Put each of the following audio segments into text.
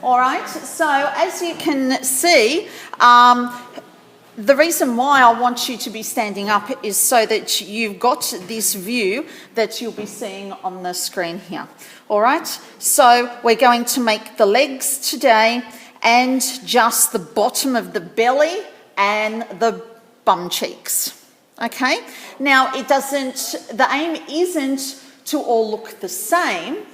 All right, so as you can see, the reason why I want you to be standing up is so that you've got this view that you'll be seeing on the screen here. All right, so we're going to make the legs today and just the bottom of the belly and the bum cheeks. Okay, now the aim isn't to all look the same.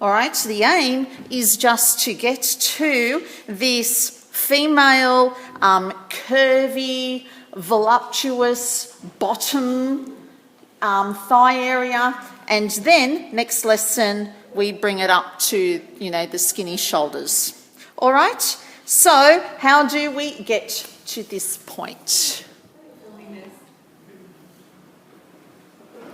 All right, so the aim is just to get to this female, curvy, voluptuous bottom thigh area, and then next lesson we bring it up to, the skinny shoulders. All right, so how do we get to this point?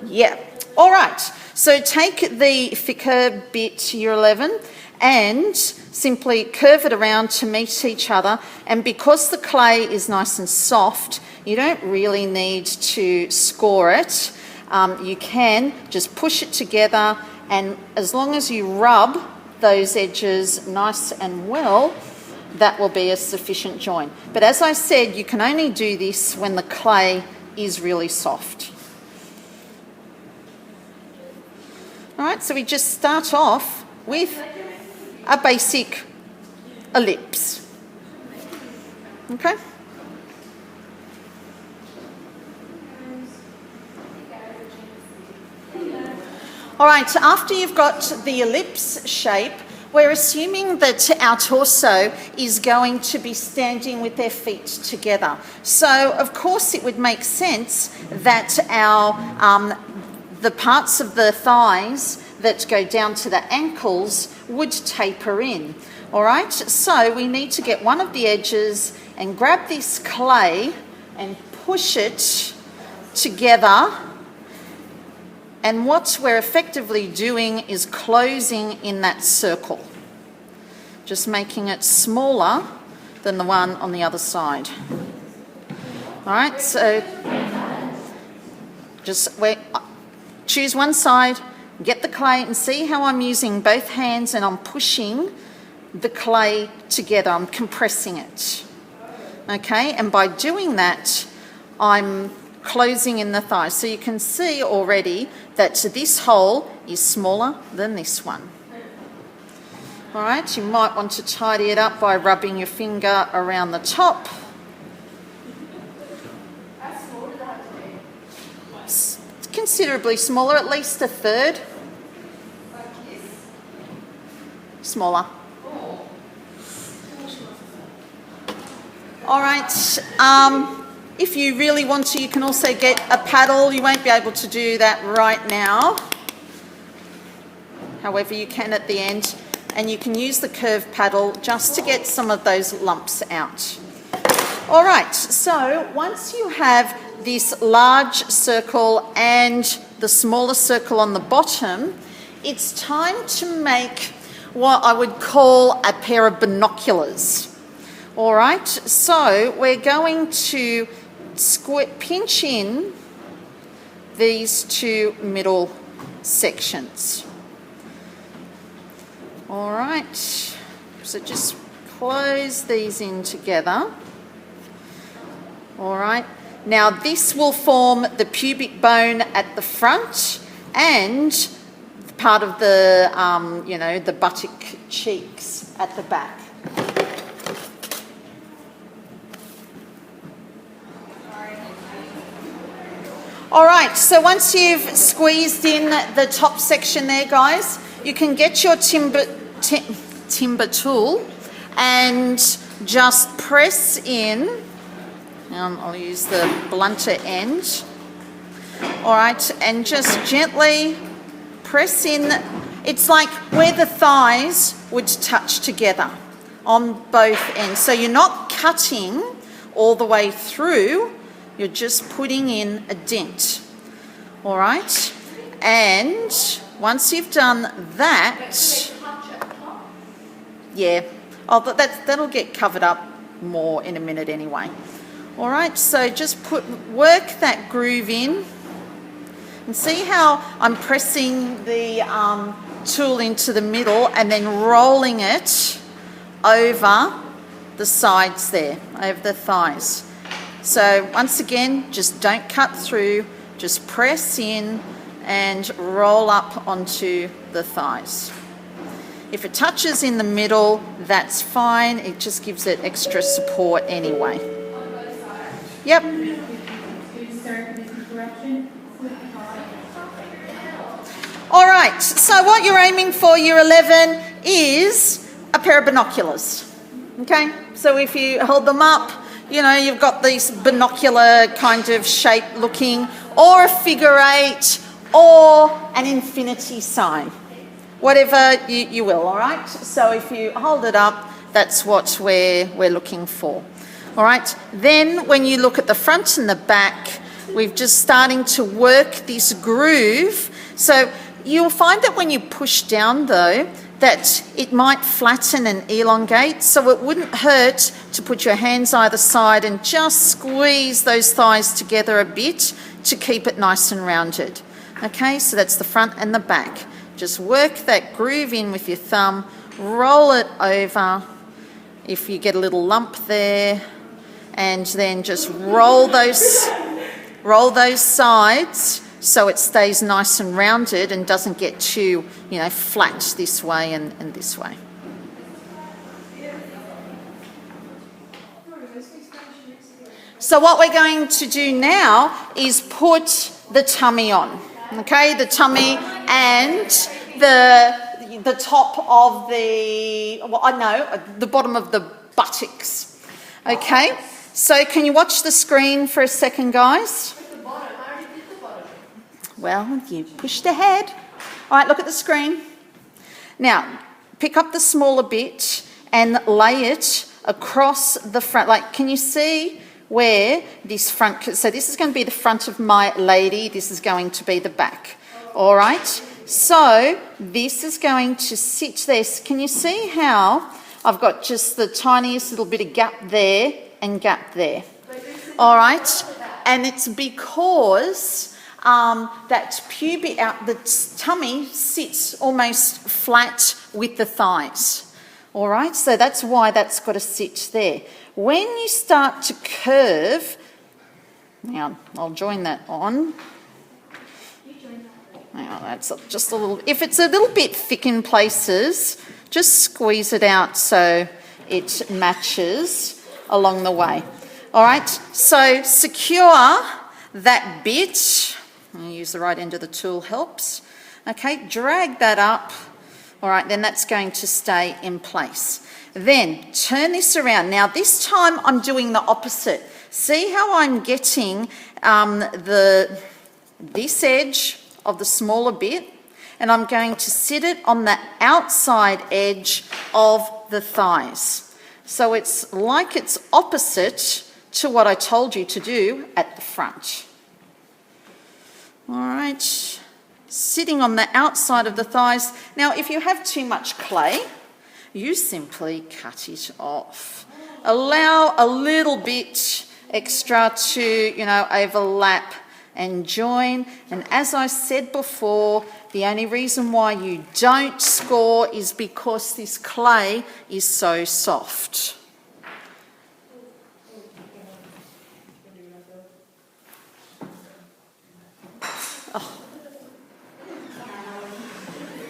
Yeah, all right. So take the thicker bit, year 11, and simply curve it around to meet each other. And because the clay is nice and soft, you don't really need to score it. You can just push it together, and as long as you rub those edges nice and well, that will be a sufficient join. But as I said, you can only do this when the clay is really soft. All right, so we just start off with a basic ellipse. Okay? All right, after you've got the ellipse shape, we're assuming that our torso is going to be standing with their feet together. So, of course, it would make sense that the parts of the thighs that go down to the ankles would taper in. All right, so we need to get one of the edges and grab this clay and push it together. And what we're effectively doing is closing in that circle, just making it smaller than the one on the other side. All right, so choose one side, get the clay, and see how I'm using both hands and I'm pushing the clay together. I'm compressing it. Okay, and by doing that, I'm closing in the thigh. So you can see already that this hole is smaller than this one. All right, you might want to tidy it up by rubbing your finger around the top. Considerably smaller, at least a third. Smaller. All right, if you really want to, you can also get a paddle. You won't be able to do that right now. However, you can at the end, and you can use the curved paddle just to get some of those lumps out. All right, so once you have this large circle and the smaller circle on the bottom, it's time to make what I would call a pair of binoculars. All right, so we're going to pinch in these two middle sections. All right, so just close these in together. All right, now this will form the pubic bone at the front and part of the, the buttock cheeks at the back. All right, so once you've squeezed in the top section there, guys, you can get your timber tool and just press in. I'll use the blunter end. All right, and just gently press in. It's like where the thighs would touch together on both ends. So you're not cutting all the way through, you're just putting in a dent. All right, and once you've done that, yeah, that'll get covered up more in a minute anyway. All right, so just work that groove in and see how I'm pressing the tool into the middle and then rolling it over the sides there, over the thighs. So once again, just don't cut through, just press in and roll up onto the thighs. If it touches in the middle, that's fine. It just gives it extra support anyway. Yep. All right, so what you're aiming for, year 11, is a pair of binoculars. Okay, so if you hold them up, you know, you've got these binocular kind of shape looking, or a figure 8, or an infinity sign. Whatever you will, all right? So if you hold it up, that's what we're looking for. All right, then when you look at the front and the back, we're just starting to work this groove. So you'll find that when you push down though, that it might flatten and elongate, so it wouldn't hurt to put your hands either side and just squeeze those thighs together a bit to keep it nice and rounded. Okay, so that's the front and the back. Just work that groove in with your thumb, roll it over if you get a little lump there, and then just roll those sides so it stays nice and rounded and doesn't get too, you know, flat this way and this way. So what we're going to do now is put the tummy on, okay? The tummy and the top of the, the bottom of the buttocks, okay? So can you watch the screen for a second, guys? Well, you pushed ahead. All right, look at the screen. Now, pick up the smaller bit and lay it across the front. Like, can you see where this front, so this is going to be the front of my lady, this is going to be the back. All right, so this is going to sit there. Can you see how I've got just the tiniest little bit of gap there and gap there? All right, and it's because the tummy sits almost flat with the thighs. All right, so that's why that's got to sit there. When you start to curve, now I'll join that on. Now that's just a little, if it's a little bit thick in places, just squeeze it out so it matches along the way. All right, so secure that bit. I'll use the right end of the tool, helps. Okay, drag that up. All right, then that's going to stay in place. Then turn this around. Now this time I'm doing the opposite. See how I'm getting this edge of the smaller bit, and I'm going to sit it on the outside edge of the thighs. So it's like it's opposite to what I told you to do at the front. All right, sitting on the outside of the thighs. Now, if you have too much clay, you simply cut it off. Allow a little bit extra to, overlap and join. And as I said before, the only reason why you don't score is because this clay is so soft.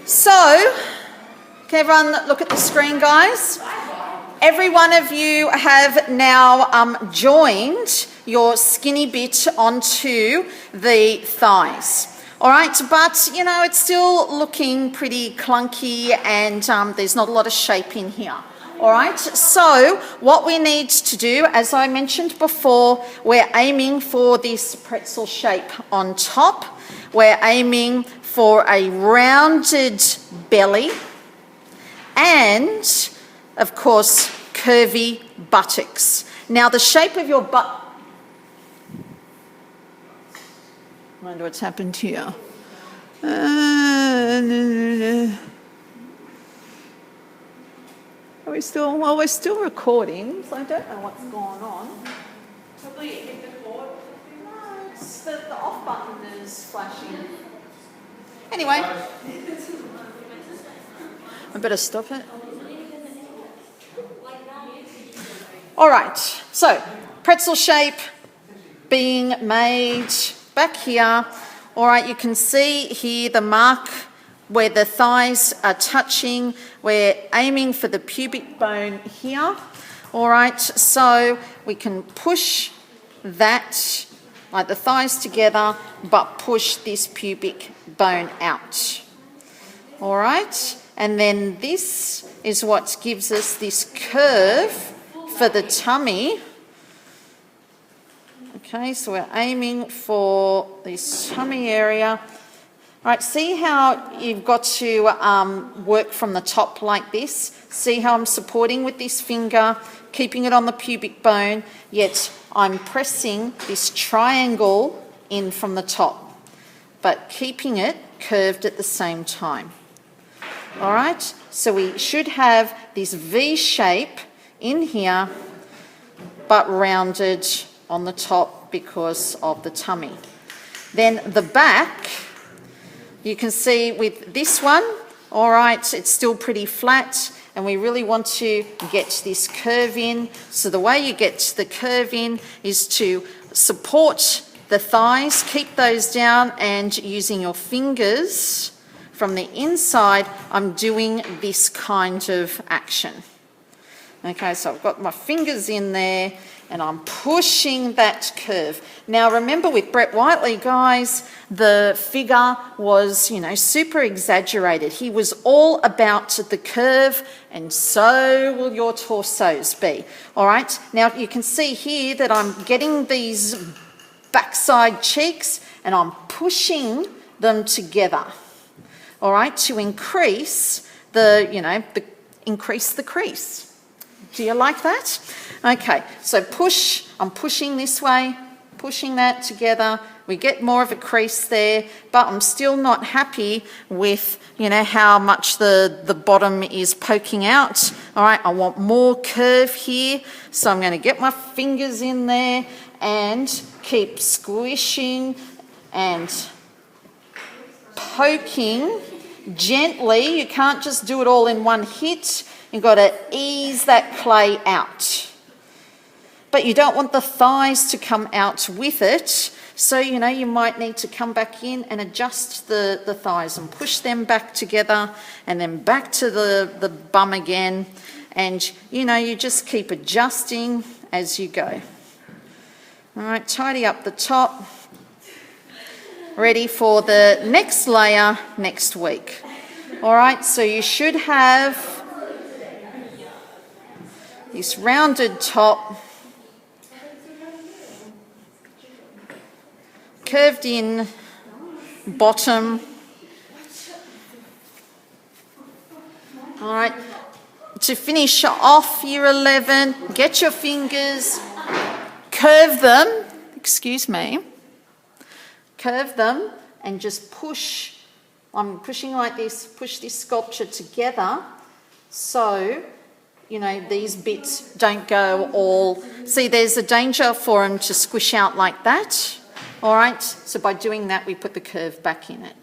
So, can everyone look at the screen, guys? Every one of you have now joined your skinny bit onto the thighs. All right, but, it's still looking pretty clunky and there's not a lot of shape in here. All right, so what we need to do, as I mentioned before, we're aiming for this pretzel shape on top. We're aiming for a rounded belly and, of course, curvy buttocks. Now, the shape of your butt... I wonder what's happened here. We're still recording, so I don't know what's going on. Probably hit the cord. No, it's the off button is flashing. Anyway, I better stop it. All right, so pretzel shape being made back here. All right, you can see here the mark where the thighs are touching. We're aiming for the pubic bone here. All right, so we can push that, like the thighs together, but push this pubic bone out. All right, and then this is what gives us this curve for the tummy. Okay, so we're aiming for this tummy area. All right, see how you've got to work from the top like this? See how I'm supporting with this finger, keeping it on the pubic bone, yet I'm pressing this triangle in from the top, but keeping it curved at the same time. All right, so we should have this V shape in here, but rounded on the top because of the tummy. Then the back, you can see with this one, all right, it's still pretty flat, and we really want to get this curve in. So the way you get the curve in is to support the thighs, keep those down, and using your fingers from the inside, I'm doing this kind of action. Okay, so I've got my fingers in there and I'm pushing that curve. Now remember with Brett Whiteley, guys, the figure was, super exaggerated. He was all about the curve, and so will your torsos be. All right, now you can see here that I'm getting these backside cheeks and I'm pushing them together. All right, to increase increase the crease. Do you like that? Okay, so I'm pushing this way, pushing that together. We get more of a crease there, but I'm still not happy with, how much the bottom is poking out. All right, I want more curve here, so I'm going to get my fingers in there and keep squishing and poking gently. You can't just do it all in one hit. You've got to ease that clay out. But you don't want the thighs to come out with it. So, you might need to come back in and adjust the thighs and push them back together and then back to the bum again. And, you just keep adjusting as you go. All right, tidy up the top. Ready for the next layer next week. All right, so you should have this rounded top, curved in bottom. All right, to finish off year 11, get your fingers, curve them, curve them and just push. I'm pushing like this, push this sculpture together so, these bits don't go all... See, there's a danger for them to squish out like that. All right, so by doing that, we put the curve back in it.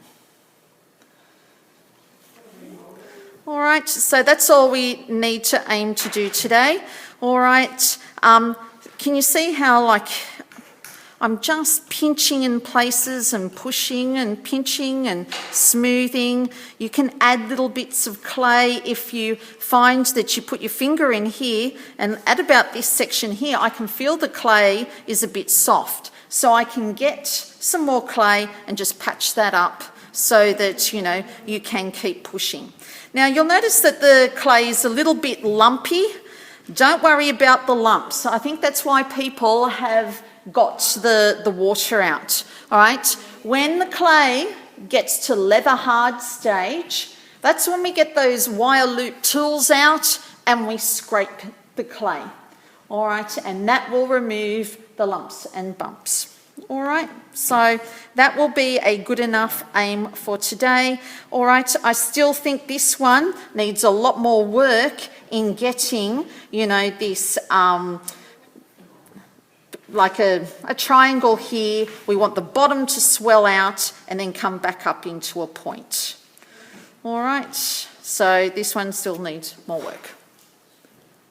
All right, so that's all we need to aim to do today. All right, can you see how, I'm just pinching in places and pushing and pinching and smoothing. You can add little bits of clay if you find that you put your finger in here, and at about this section here, I can feel the clay is a bit soft. So I can get some more clay and just patch that up so that, you can keep pushing. Now you'll notice that the clay is a little bit lumpy. Don't worry about the lumps. I think that's why people have got the water out. All right, when the clay gets to leather hard stage, that's when we get those wire loop tools out and we scrape the clay. All right, and that will remove the lumps and bumps. All right, so that will be a good enough aim for today. All right, I still think this one needs a lot more work in getting, this like a triangle here. We want the bottom to swell out and then come back up into a point. All right, so this one still needs more work.